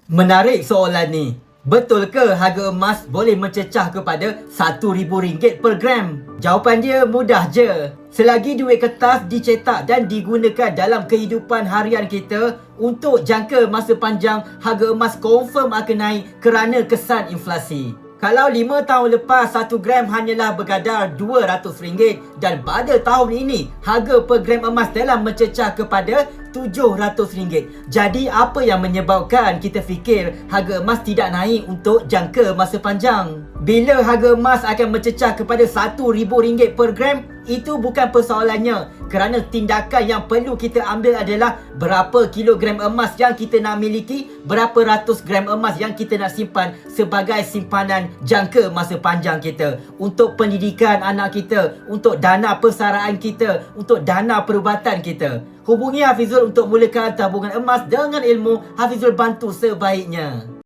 Menarik soalan ni. Betul ke harga emas boleh mencecah kepada RM1,000 per gram? Jawapan dia mudah je. Selagi duit kertas dicetak dan digunakan dalam kehidupan harian kita, untuk jangka masa panjang, harga emas confirm akan naik kerana kesan inflasi. Kalau 5 tahun lepas 1 gram hanyalah berkadar RM200 dan pada tahun ini harga per gram emas telah mencecah kepada RM700. Jadi apa yang menyebabkan kita fikir harga emas tidak naik untuk jangka masa panjang? Bila harga emas akan mencecah kepada RM1,000 per gram? Itu bukan persoalannya, kerana tindakan yang perlu kita ambil adalah berapa kilogram emas yang kita nak miliki, berapa ratus gram emas yang kita nak simpan sebagai simpanan jangka masa panjang kita, untuk pendidikan anak kita, untuk dana persaraan kita, untuk dana perubatan kita. Hubungi Hafizul untuk mulakan tabungan emas dengan ilmu. Hafizul bantu sebaiknya.